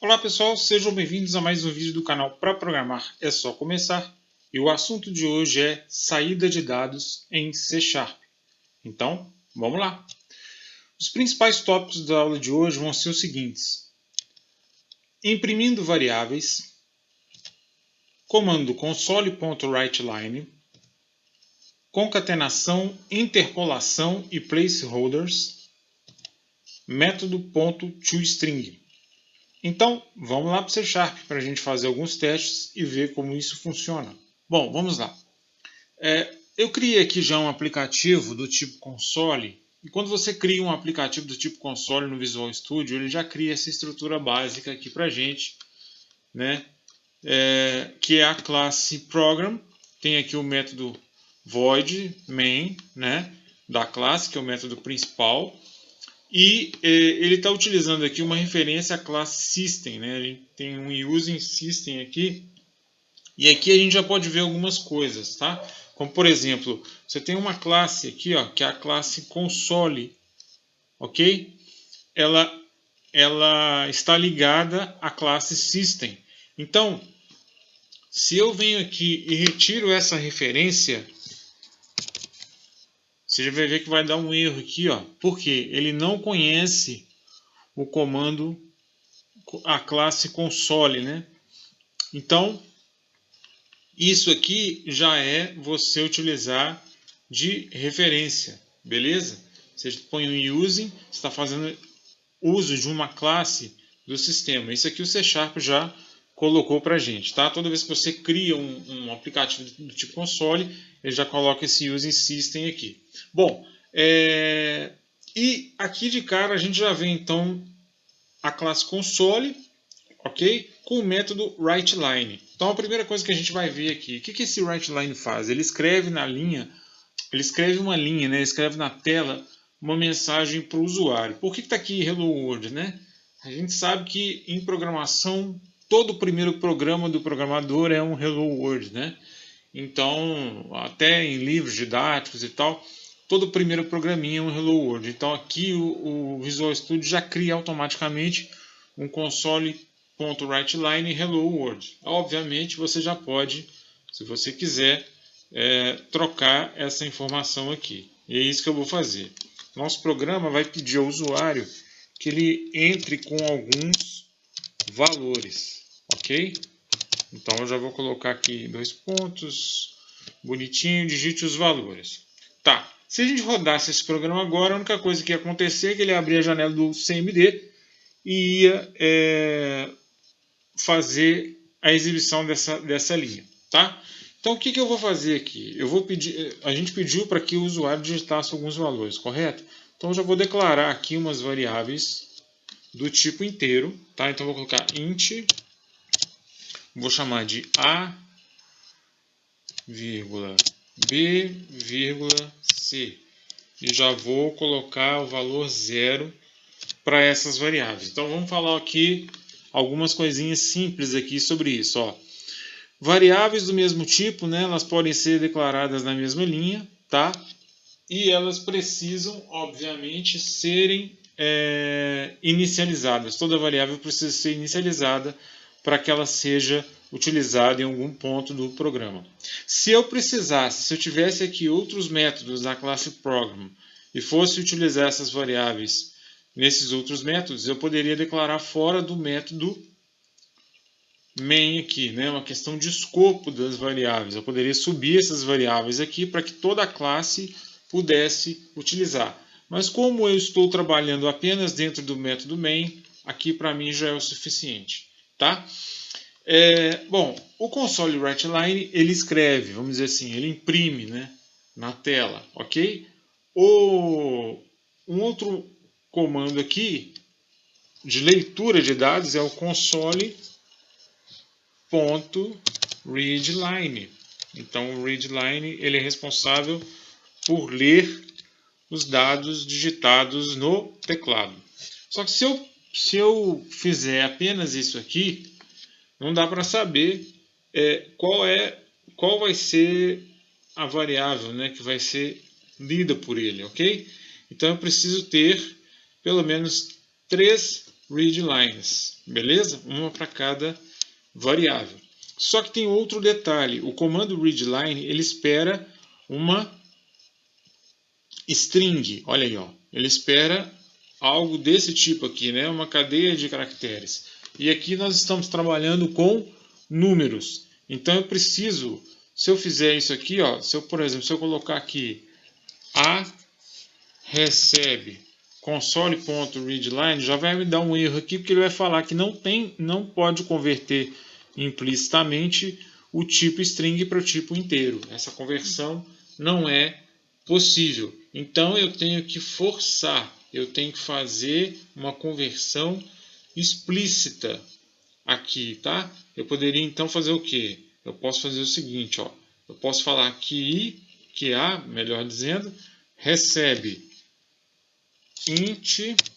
Olá pessoal, sejam bem-vindos a mais um vídeo do canal Para Programar é Só Começar. E o assunto de hoje é saída de dados em C#. Então, vamos lá. Os principais tópicos da aula de hoje vão ser os seguintes: imprimindo variáveis, comando console.writeLine, concatenação, interpolação e placeholders, método .toString. Então, vamos lá para o C# para a gente fazer alguns testes e ver como isso funciona. Bom, vamos lá. Eu criei aqui já um aplicativo do tipo console. E quando você cria um aplicativo do tipo console no Visual Studio, ele já cria essa estrutura básica aqui para a gente, né? Que é a classe program. Tem aqui o método void main, né? Da classe, que é o método principal. E ele está utilizando aqui uma referência à classe system, né? A gente tem um using system aqui. E aqui a gente já pode ver algumas coisas, tá? Como por exemplo, você tem uma classe aqui, ó, que é a classe console, ok? Ela está ligada à classe system. Então, se eu venho aqui e retiro essa referência, você já vai ver que vai dar um erro aqui, ó, porque ele não conhece o comando, a classe console, né? Então, isso aqui já é você utilizar de referência, beleza? Você põe um using, está fazendo uso de uma classe do sistema. Isso aqui o C# já colocou para a gente, tá? Toda vez que você cria um aplicativo do tipo console, ele já coloca esse using system aqui. Bom, e aqui de cara a gente já vê então a classe console, ok? Com o método writeLine. Então a primeira coisa que a gente vai ver aqui, o que esse writeLine faz? Ele escreve na linha, ele escreve uma linha, né? Ele escreve na tela uma mensagem para o usuário. Por que está aqui Hello World, né? A gente sabe que em programação todo o primeiro programa do programador é um Hello World, né? Então, até em livros didáticos e tal, todo o primeiro programinha é um Hello World. Então aqui o Visual Studio já cria automaticamente um console.writeLine Hello World. Obviamente você já pode, se você quiser, trocar essa informação aqui. E é isso que eu vou fazer. Nosso programa vai pedir ao usuário que ele entre com alguns valores, ok? Então eu já vou colocar aqui 2 pontos, bonitinho, digite os valores. Tá, se a gente rodasse esse programa agora, a única coisa que ia acontecer é que ele ia abrir a janela do CMD e ia fazer a exibição dessa linha, tá? Então o que eu vou fazer aqui? Eu vou pedir, a gente pediu para que o usuário digitasse alguns valores, correto? Então eu já vou declarar aqui umas variáveis do tipo inteiro, tá? Então eu vou colocar int, vou chamar de a, b, c e já vou colocar o valor 0 para essas variáveis. Então vamos falar aqui algumas coisinhas simples aqui sobre isso, ó. Variáveis do mesmo tipo, né, elas podem ser declaradas na mesma linha, tá? E elas precisam, obviamente, serem inicializadas. Toda variável precisa ser inicializada para que ela seja utilizada em algum ponto do programa. Se eu tivesse aqui outros métodos da classe program e fosse utilizar essas variáveis nesses outros métodos, eu poderia declarar fora do método main aqui, né? Uma questão de escopo das variáveis. Eu poderia subir essas variáveis aqui para que toda a classe pudesse utilizar. Mas como eu estou trabalhando apenas dentro do método main, aqui para mim já é o suficiente, tá? Bom, o console writeLine ele escreve, vamos dizer assim, ele imprime, né, na tela, ok? Um outro comando aqui de leitura de dados é o console.readLine. Então o readLine ele é responsável por ler os dados digitados no teclado. Só que se eu fizer apenas isso aqui, não dá para saber qual vai ser a variável, né, que vai ser lida por ele, ok? Então eu preciso ter pelo menos 3 readlines, beleza? Uma para cada variável. Só que tem outro detalhe, o comando readline ele espera uma string, olha aí, ó. Ele espera algo desse tipo aqui, né? Uma cadeia de caracteres. E aqui nós estamos trabalhando com números. Então eu preciso, se eu fizer isso aqui, ó, por exemplo, se eu colocar aqui a recebe console.readline, já vai me dar um erro aqui, porque ele vai falar que não pode converter implicitamente o tipo string para o tipo inteiro. Essa conversão não é possível. Então eu tenho que forçar, eu tenho que fazer uma conversão explícita aqui, tá? Eu poderia então fazer o quê? Eu posso fazer o seguinte, ó. Eu posso falar que A, melhor dizendo, recebe int.parse.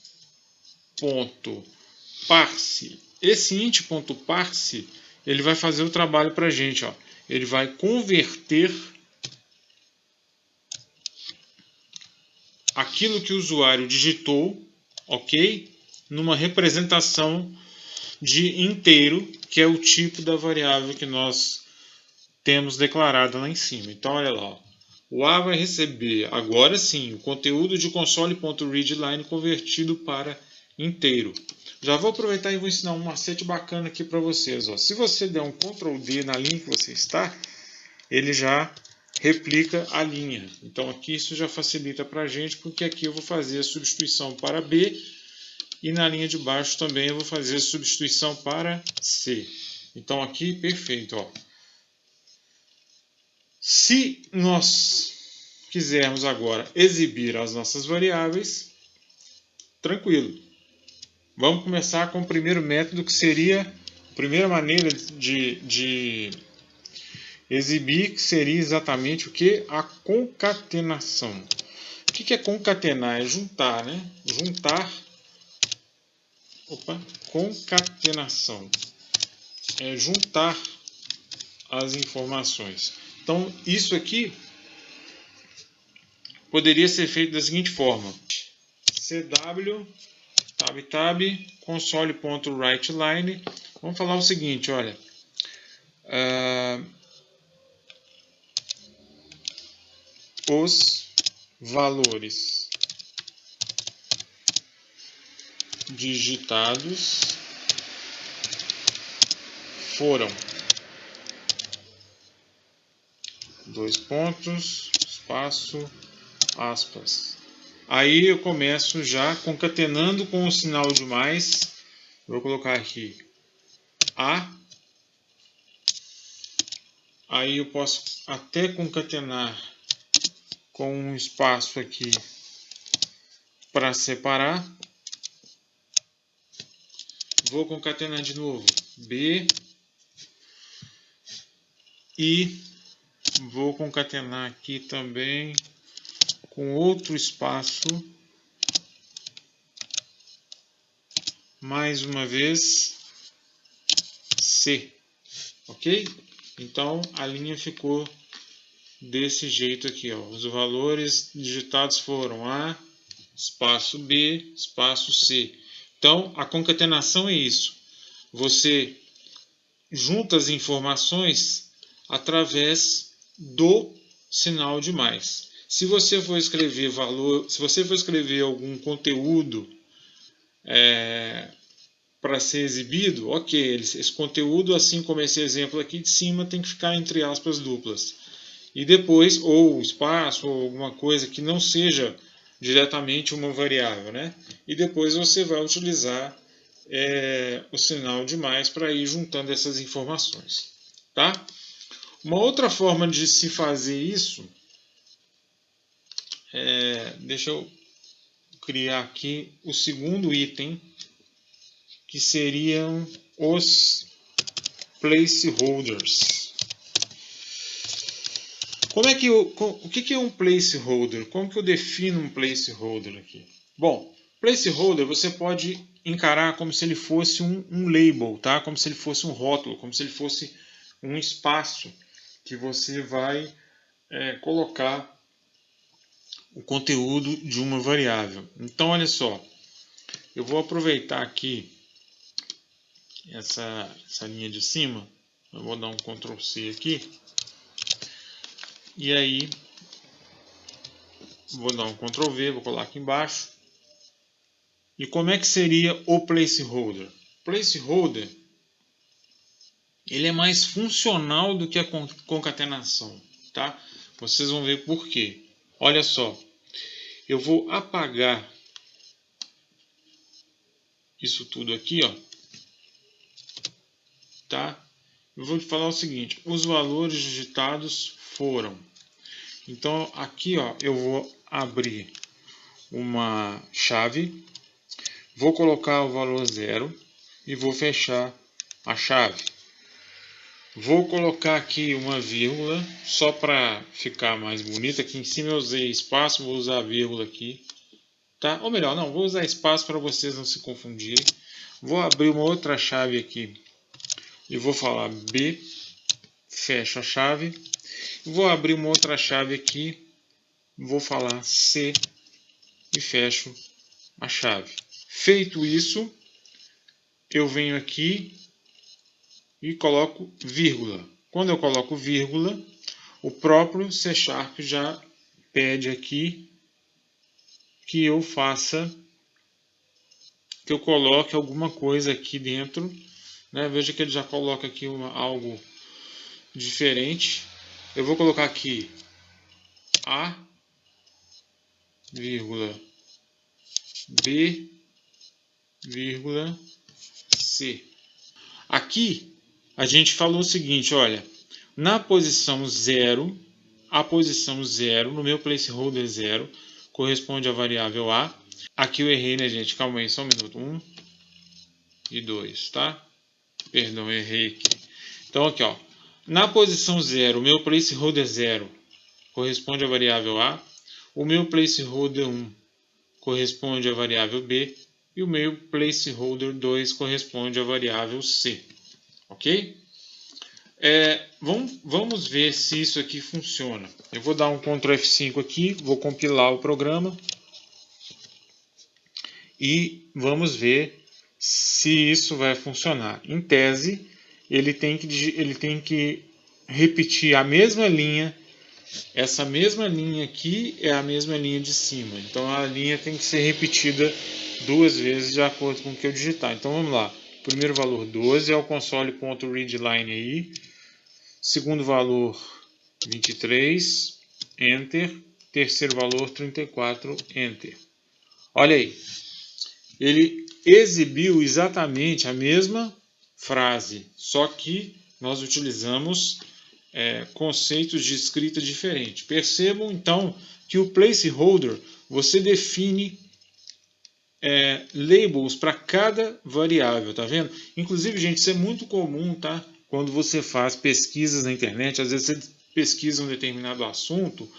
Esse int.parse ele vai fazer o trabalho para a gente, ó. Ele vai converter aquilo que o usuário digitou, ok, numa representação de inteiro, que é o tipo da variável que nós temos declarado lá em cima. Então, olha lá, ó. O A vai receber, agora sim, o conteúdo de console.readline convertido para inteiro. Já vou aproveitar e vou ensinar um macete bacana aqui para vocês. Ó. Se você der um Ctrl D na linha que você está, ele já replica a linha. Então aqui isso já facilita para a gente, porque aqui eu vou fazer a substituição para B e na linha de baixo também eu vou fazer a substituição para C. Então aqui, perfeito. Ó. Se nós quisermos agora exibir as nossas variáveis, tranquilo. Vamos começar com o primeiro método, que seria a primeira maneira de exibir, que seria exatamente o que? A concatenação. O que é concatenar? É juntar, né? Concatenação. É juntar as informações. Então, isso aqui poderia ser feito da seguinte forma. cw tab console.writeline. Vamos falar o seguinte, olha. Os valores digitados foram dois pontos, espaço, aspas. Aí eu começo já concatenando com o sinal de mais. Vou colocar aqui A. Aí eu posso até concatenar com um espaço aqui para separar. Vou concatenar de novo B. E vou concatenar aqui também com outro espaço, mais uma vez, C, ok? Então a linha ficou desse jeito aqui, ó. Os valores digitados foram A, espaço B, espaço C. Então a concatenação é isso. Você junta as informações através do sinal de mais. Se você for escrever valor, se você for escrever algum conteúdo para ser exibido, ok, esse conteúdo, assim como esse exemplo aqui de cima, tem que ficar entre aspas duplas. E depois, ou espaço, ou alguma coisa que não seja diretamente uma variável, né? E depois você vai utilizar o sinal de mais para ir juntando essas informações, tá? Uma outra forma de se fazer isso, deixa eu criar aqui o segundo item, que seriam os placeholders. O que é um placeholder? Como que eu defino um placeholder aqui? Bom, placeholder você pode encarar como se ele fosse um label, tá? Como se ele fosse um rótulo, como se ele fosse um espaço que você vai colocar o conteúdo de uma variável. Então, olha só, Eu vou aproveitar aqui essa linha de cima. Eu vou dar um Ctrl C aqui. E aí, vou dar um Ctrl V, vou colar aqui embaixo. E como é que seria o placeholder? Placeholder, ele é mais funcional do que a concatenação, tá? Vocês vão ver por quê. Olha só, eu vou apagar isso tudo aqui, ó, tá? Eu vou te falar o seguinte: os valores digitados foram. Então aqui, ó, eu vou abrir uma chave, vou colocar o valor 0 e vou fechar a chave. Vou colocar aqui uma vírgula, só para ficar mais bonito. Aqui em cima eu usei espaço, vou usar a vírgula aqui, tá? Ou melhor, não, vou usar espaço para vocês não se confundirem. Vou abrir uma outra chave aqui e vou falar B, fecho a chave. Vou abrir uma outra chave aqui, vou falar C e fecho a chave. Feito isso, eu venho aqui e coloco vírgula. Quando eu coloco vírgula, o próprio C# já pede aqui que eu faça, que eu coloque alguma coisa aqui dentro, né? Veja que ele já coloca aqui algo diferente. Eu vou colocar aqui A, vírgula, B, vírgula, C. Aqui a gente falou o seguinte, olha, na posição 0, a posição 0, no meu placeholder 0, corresponde à variável A. Aqui eu errei, né, gente? Calma aí, só um minuto. 1 e 2, tá? Perdão, eu errei aqui. Então aqui, ó, na posição 0, o meu placeholder 0 corresponde à variável A. O meu placeholder 1 corresponde à variável B. E o meu placeholder 2 corresponde à variável C. Ok? Vamos ver se isso aqui funciona. Eu vou dar um Ctrl F5 aqui, vou compilar o programa e vamos ver se isso vai funcionar. Em tese, ele tem que repetir a mesma linha. Essa mesma linha aqui é a mesma linha de cima. Então a linha tem que ser repetida 2 vezes de acordo com o que eu digitar. Então vamos lá. Primeiro valor 12 é o console.readline aí. Segundo valor 23, Enter. Terceiro valor 34, Enter. Olha aí. Ele exibiu exatamente a mesma frase, só que nós utilizamos conceitos de escrita diferentes. Percebam então que o placeholder, você define labels para cada variável, tá vendo? Inclusive, gente, isso é muito comum, tá? Quando você faz pesquisas na internet, às vezes você pesquisa um determinado assunto,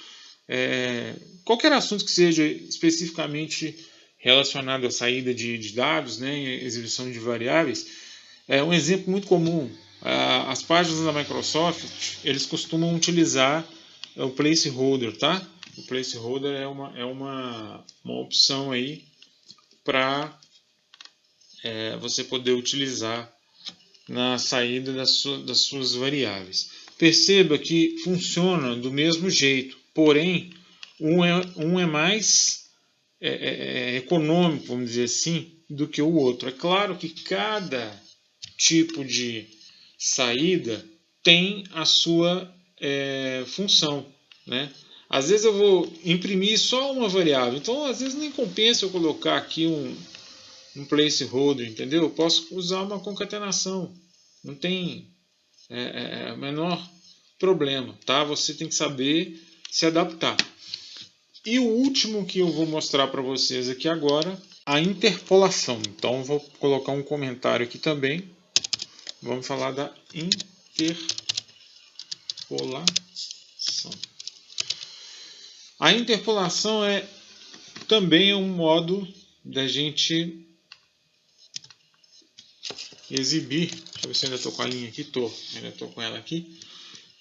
qualquer assunto que seja especificamente relacionado à saída de dados, né, exibição de variáveis, é um exemplo muito comum. As páginas da Microsoft, eles costumam utilizar o placeholder, tá? O placeholder é uma opção aí para você poder utilizar na saída das suas variáveis. Perceba que funciona do mesmo jeito, porém um é mais econômico, vamos dizer assim, do que o outro. É claro que cada tipo de saída tem a sua função, né? Às vezes eu vou imprimir só uma variável, então às vezes nem compensa eu colocar aqui um placeholder, entendeu? Eu posso usar uma concatenação, não tem o menor problema, tá? Você tem que saber se adaptar. E o último que eu vou mostrar para vocês aqui agora, a interpolação. Então eu vou colocar um comentário aqui também. Vamos falar da interpolação. A interpolação também é um modo da gente exibir. Deixa eu ver se eu ainda estou com a linha aqui. Ainda estou com ela aqui.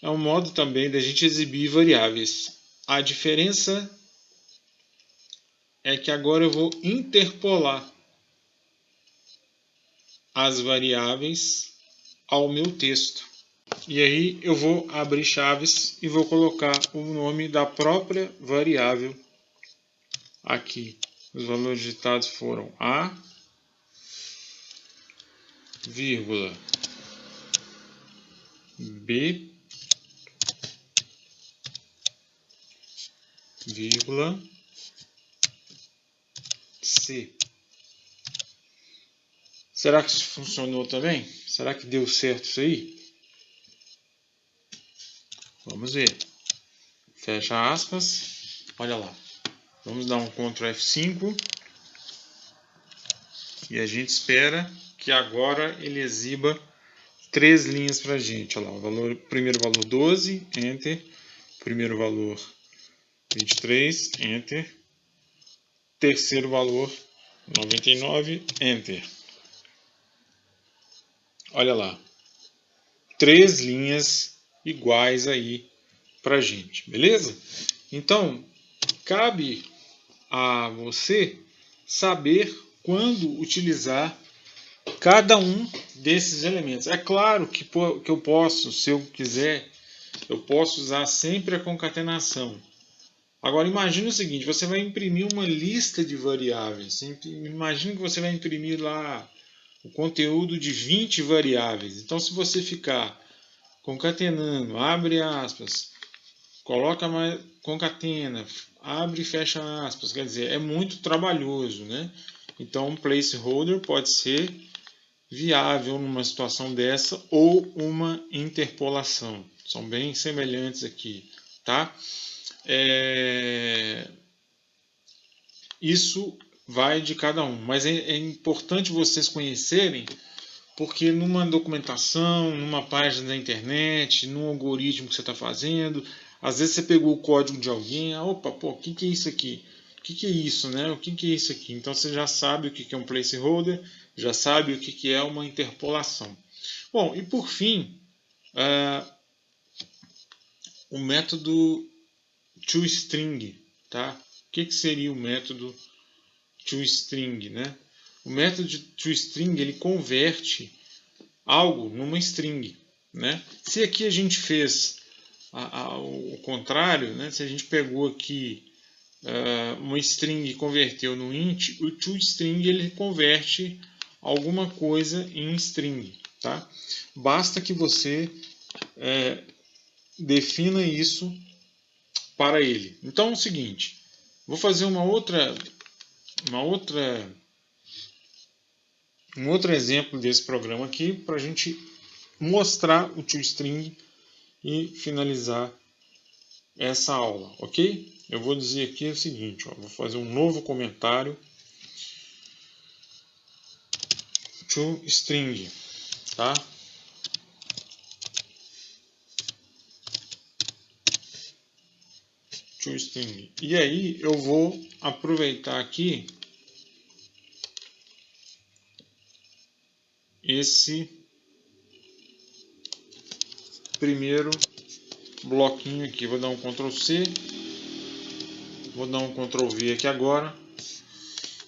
É um modo também da gente exibir variáveis. A diferença é que agora eu vou interpolar. as variáveis ao meu texto. E aí eu vou abrir chaves e vou colocar o nome da própria variável aqui. Os valores digitados foram A, vírgula, B, vírgula, C. Será que isso funcionou também? Será que deu certo isso aí? Vamos ver. Fecha aspas. Olha lá. Vamos dar um Ctrl F5. E a gente espera que agora ele exiba 3 linhas para a gente. Olha lá, primeiro valor 12, Enter. Primeiro valor 23, Enter. Terceiro valor 99, Enter. Olha lá. 3 linhas iguais aí para a gente, beleza? Então, cabe a você saber quando utilizar cada um desses elementos. É claro que eu posso, se eu quiser, eu posso usar sempre a concatenação. Agora imagine o seguinte, você vai imprimir uma lista de variáveis. Imagine que você vai imprimir lá o conteúdo de 20 variáveis. Então se você ficar concatenando, abre aspas, coloca mais, concatena, abre e fecha aspas, quer dizer, é muito trabalhoso, né? Então um placeholder pode ser viável numa situação dessa ou uma interpolação. São bem semelhantes aqui, tá? Isso vai de cada um, mas é importante vocês conhecerem, porque numa documentação, numa página da internet, num algoritmo que você está fazendo, às vezes você pegou o código de alguém, opa, pô, o que é isso aqui? O que é isso, né? O que é isso aqui? Então você já sabe o que é um placeholder, já sabe o que é uma interpolação. Bom, e por fim, o método toString, tá? O que seria o método toString, né? O método de toString ele converte algo numa string, né? Se aqui a gente fez o contrário, né? Se a gente pegou aqui uma string e converteu no int, o toString ele converte alguma coisa em string, tá? Basta que você defina isso para ele. Então é o seguinte, vou fazer um outro exemplo desse programa aqui para a gente mostrar o toString e finalizar essa aula, ok? Eu vou dizer aqui o seguinte, ó, vou fazer um novo comentário. toString, tá? toString. E aí eu vou aproveitar aqui esse primeiro bloquinho aqui. Vou dar um Ctrl C, vou dar um Ctrl V aqui agora.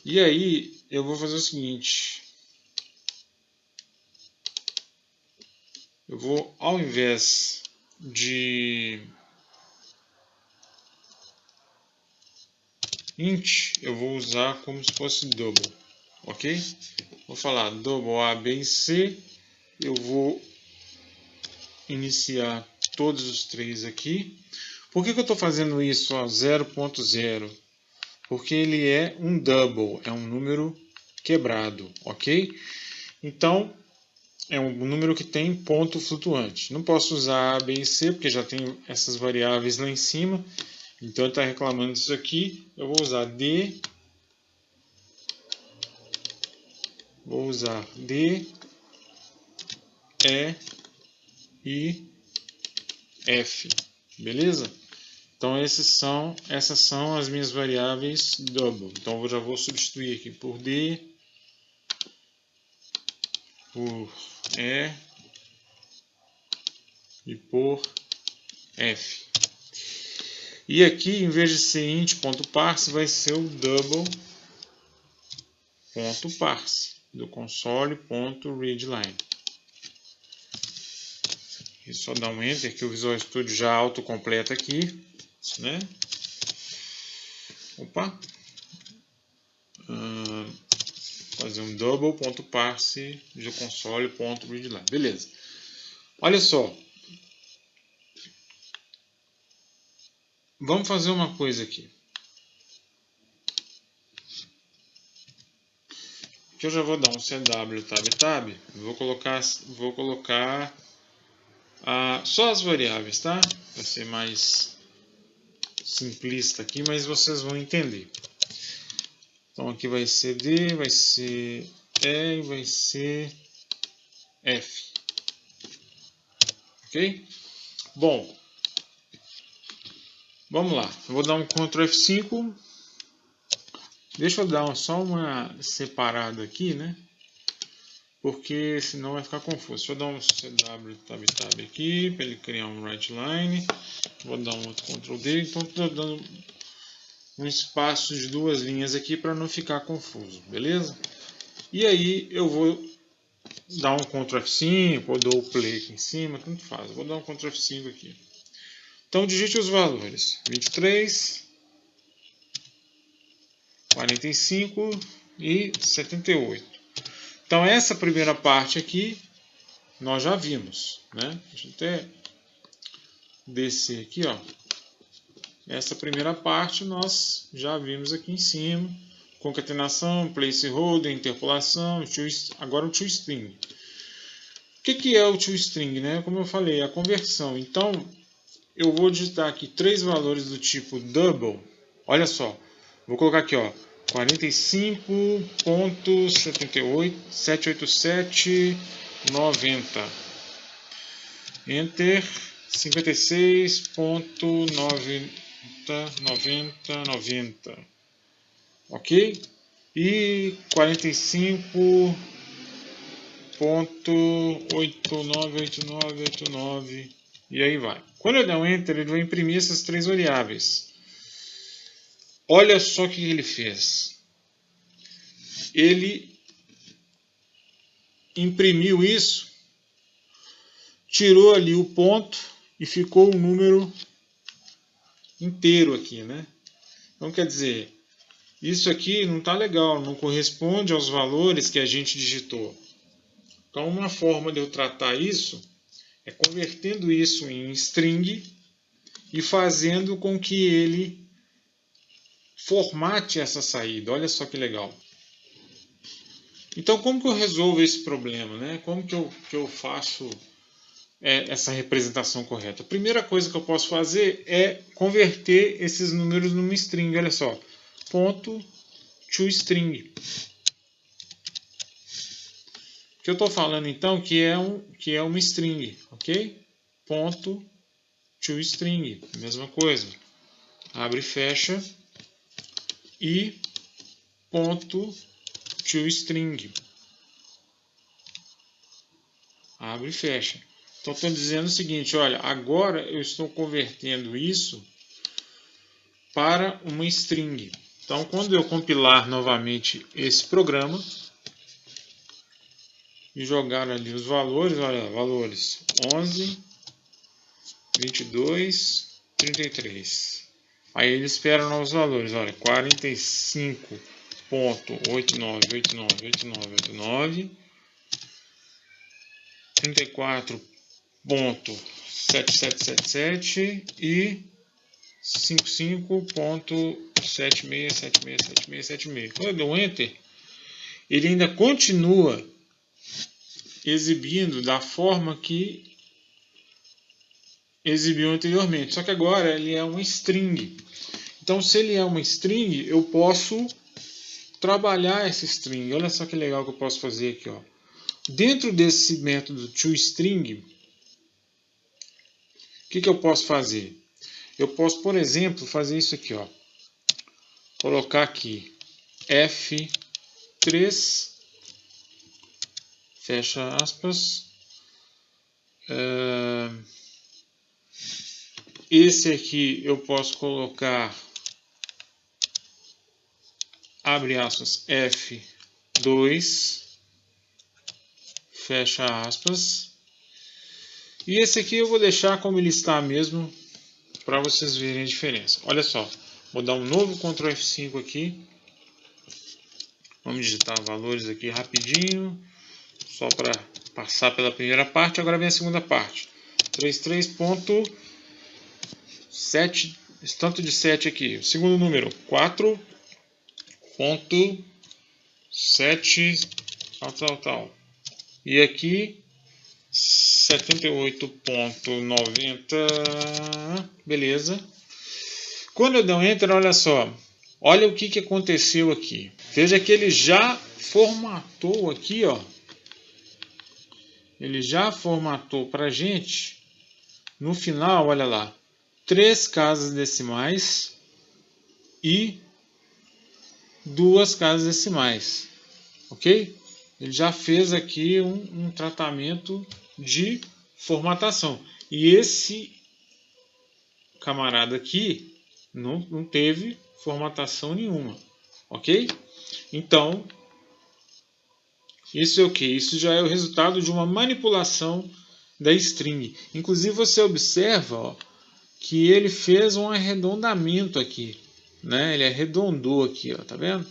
E aí eu vou fazer o seguinte. Eu vou, ao invés de int, eu vou usar como se fosse double, ok? Vou falar double A, B e C. Eu vou iniciar todos os três aqui. Por que eu estou fazendo isso 0.0? Porque ele é um double, é um número quebrado, ok? Então, é um número que tem ponto flutuante. Não posso usar A, B e C, porque já tem essas variáveis lá em cima. Então, ele está reclamando disso aqui. Eu vou usar D. Vou usar D, E e F. Beleza? Então, essas são as minhas variáveis double. Então, eu já vou substituir aqui por D, por E e por F. E aqui, em vez de ser int.parse, vai ser o double.parse. do console.readline. E só dá um Enter que o Visual Studio já autocompleta aqui, né? Opa! Fazer um double.parse do console.readline. Beleza. Olha só. Vamos fazer uma coisa aqui. Que eu já vou dar um CW tab. Vou colocar só as variáveis, tá? Para ser mais simplista aqui, mas vocês vão entender. Então aqui vai ser D, vai ser E e vai ser F. Ok? Bom, vamos lá. Eu vou dar um Ctrl F5. Deixa eu dar só uma separada aqui, né? Porque senão vai ficar confuso. Deixa eu dar um CW tab aqui para ele criar um WriteLine. Vou dar um outro Ctrl D. Então estou dando um espaço de 2 linhas aqui para não ficar confuso, beleza? E aí eu vou dar um Ctrl F5 ou dou o play aqui em cima, tanto faz. Eu vou dar um Ctrl F5 aqui. Então digite os valores: 23, 45 e 78. Então essa primeira parte aqui nós já vimos, né? Deixa eu até descer aqui, ó. Essa primeira parte nós já vimos aqui em cima. Concatenação, placeholder, interpolação, agora o toString. O que é o toString, né? Como eu falei, a conversão. Então eu vou digitar aqui 3 valores do tipo double. Olha só, vou colocar aqui, ó, 45.787.90. Enter. 56.90. Ok? E 45.898989. E aí vai. Quando eu der um Enter, ele vai imprimir essas 3 variáveis. Olha só o que ele fez. Ele imprimiu isso, tirou ali o ponto e ficou um número inteiro aqui, né? Então quer dizer, isso aqui não está legal, não corresponde aos valores que a gente digitou. Então uma forma de eu tratar isso é convertendo isso em string e fazendo com que ele formate essa saída. Olha só que legal. Então como que eu resolvo esse problema, né? Como que eu faço essa representação correta? A primeira coisa que eu posso fazer é converter esses números numa string. Olha só, ponto toString. Que eu estou falando então que é uma string, ok? Ponto toString, mesma coisa. Abre e fecha e ponto toString. Abre e fecha. Então estou dizendo o seguinte, olha, agora eu estou convertendo isso para uma string. Então quando eu compilar novamente esse programa e jogar ali os valores, olha, valores 11, 22, 33. Aí ele espera novos valores, olha, 45.89898989, 34.7777 e 55.76767676. Quando eu dou um Enter, ele ainda continua exibindo da forma que exibiu anteriormente, só que agora ele é uma string. Então, se ele é uma string, eu posso trabalhar essa string. Olha só que legal que eu posso fazer aqui, ó. Dentro desse método toString, o que eu posso fazer? Eu posso, por exemplo, fazer isso aqui, ó. Colocar aqui F3, fecha aspas. Esse aqui eu posso colocar, abre aspas, F2, fecha aspas. E esse aqui eu vou deixar como ele está mesmo, para vocês verem a diferença. Olha só, vou dar um novo Ctrl F5 aqui. Vamos digitar valores aqui rapidinho, só para passar pela primeira parte. Agora vem a segunda parte. 33.7, tanto de 7 aqui. O segundo número, 4.7, tal. E aqui, 78.90, beleza. Quando eu der um Enter, olha só. Olha o que aconteceu aqui. Veja que ele já formatou aqui, ó. Ele já formatou para a gente, no final, olha lá, 3 casas decimais e 2 casas decimais, ok? Ele já fez aqui um tratamento de formatação. E esse camarada aqui não teve formatação nenhuma, ok? Então, isso é o que? Isso já é o resultado de uma manipulação da string. Inclusive você observa, ó, que ele fez um arredondamento aqui, né? Ele arredondou aqui, ó, tá vendo?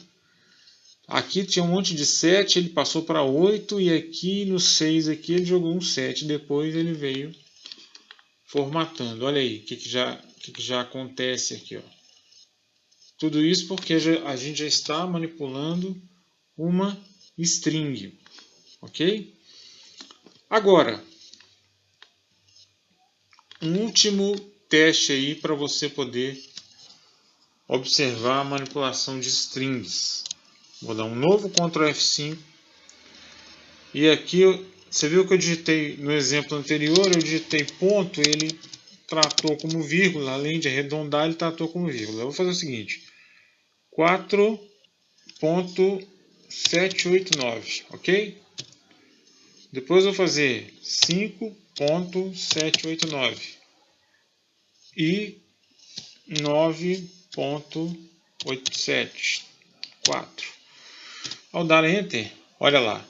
Aqui tinha um monte de 7, ele passou para 8 e aqui no 6 aqui ele jogou um 7, depois ele veio formatando. Olha aí o que já acontece aqui, ó. Tudo isso porque a gente já está manipulando uma string, ok? Agora, um último teste aí para você poder observar a manipulação de strings. Vou dar um novo Ctrl F5 e aqui você viu que eu digitei no exemplo anterior, eu digitei ponto, ele tratou como vírgula, além de arredondar, ele tratou como vírgula. Eu vou fazer o seguinte: 4.789, ok? Depois eu vou fazer 5.789 e 9.874. Ao dar Enter, olha lá,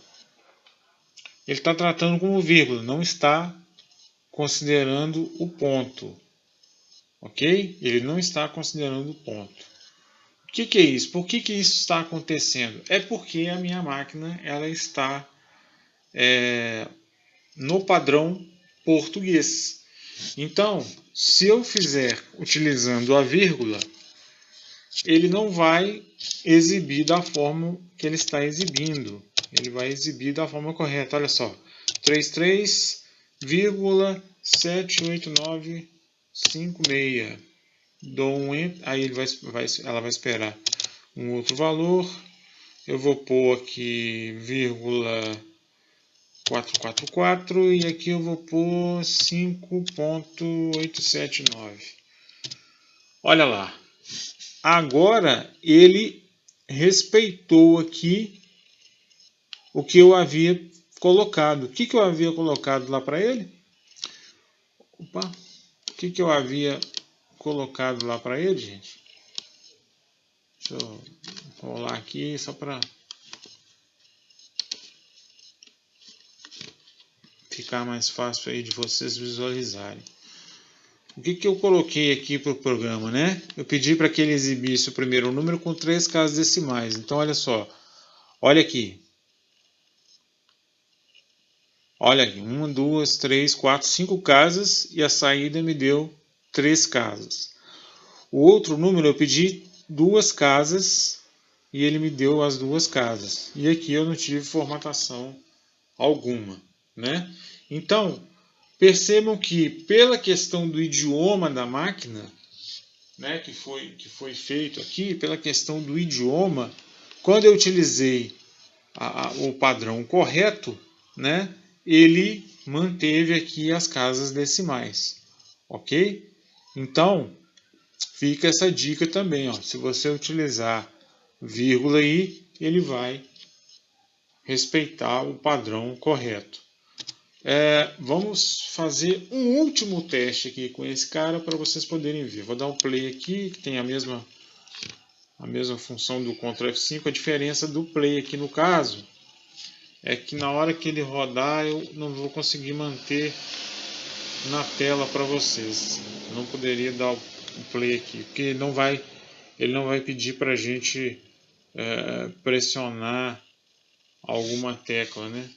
ele está tratando como vírgula, não está considerando o ponto, ok? Ele não está considerando o ponto. O que é isso? Por que isso está acontecendo? É porque a minha máquina ela está no padrão português. Então, se eu fizer utilizando a vírgula, ele não vai exibir da forma que ele está exibindo. Ele vai exibir da forma correta. Olha só, 33,78956. Dou um Enter, aí ela vai esperar um outro valor. Eu vou pôr aqui vírgula 444 e aqui eu vou pôr 5.879. Olha lá. Agora ele respeitou aqui o que eu havia colocado. O que eu havia colocado lá para ele? Opa. O que eu havia colocado lá para ele, gente? Deixa eu rolar aqui só para ficar mais fácil aí de vocês visualizarem. O que eu coloquei aqui para o programa, né? Eu pedi para que ele exibisse o primeiro número com 3 casas decimais. Então, olha só. Olha aqui. Olha aqui. 1, 2, 3, 4, 5 casas e a saída me deu 3 casas. O outro número eu pedi 2 casas e ele me deu as 2 casas. E aqui eu não tive formatação alguma, né? Então, percebam que pela questão do idioma da máquina, né, que foi feito aqui, pela questão do idioma, quando eu utilizei o padrão correto, né, ele manteve aqui as casas decimais, ok? Então, fica essa dica também, ó, se você utilizar vírgula aí, ele vai respeitar o padrão correto. Vamos fazer um último teste aqui com esse cara para vocês poderem ver. Vou dar um play aqui, que tem a mesma função do Ctrl F5. A diferença do play aqui no caso é que na hora que ele rodar eu não vou conseguir manter na tela para vocês. Não poderia dar o play aqui, porque ele não vai pedir para a gente pressionar alguma tecla, né?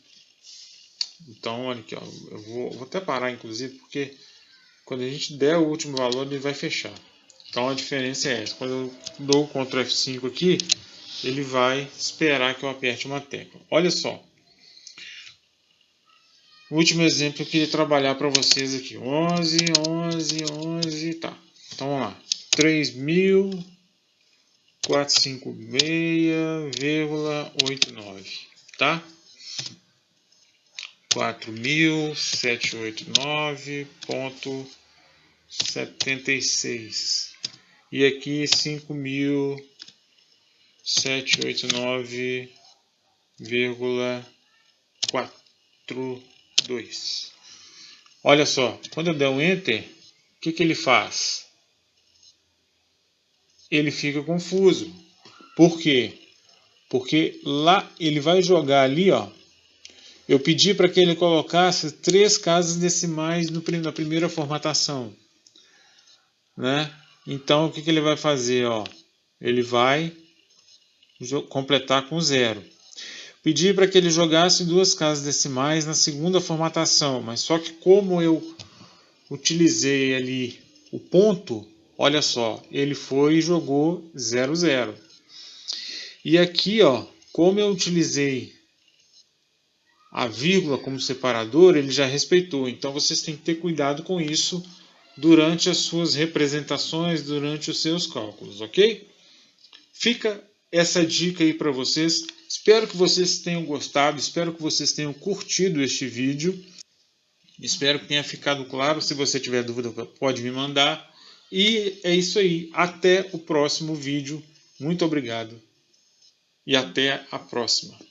Então, olha aqui, ó, eu vou até parar, inclusive, porque quando a gente der o último valor, ele vai fechar. Então, a diferença é essa. Quando eu dou o Ctrl F5 aqui, ele vai esperar que eu aperte uma tecla. Olha só. O último exemplo que eu queria trabalhar para vocês aqui. 11, tá. Então, vamos lá. 3.456,89, tá? 4.789,76 e aqui 5.789,42. Olha só, quando eu der um Enter, o que ele faz? Ele fica confuso. Por quê? Porque lá ele vai jogar ali, ó. Eu pedi para que ele colocasse 3 casas decimais na primeira formatação, né? Então o que ele vai fazer, ó? Ele vai completar com 0. Pedi para que ele jogasse 2 casas decimais na segunda formatação, mas só que como eu utilizei ali o ponto, olha só, ele foi e jogou 0, 0. E aqui, ó, como eu utilizei a vírgula como separador, ele já respeitou. Então vocês têm que ter cuidado com isso durante as suas representações, durante os seus cálculos, ok? Fica essa dica aí para vocês. Espero que vocês tenham gostado, espero que vocês tenham curtido este vídeo. Espero que tenha ficado claro. Se você tiver dúvida, pode me mandar. E é isso aí. Até o próximo vídeo. Muito obrigado. E até a próxima.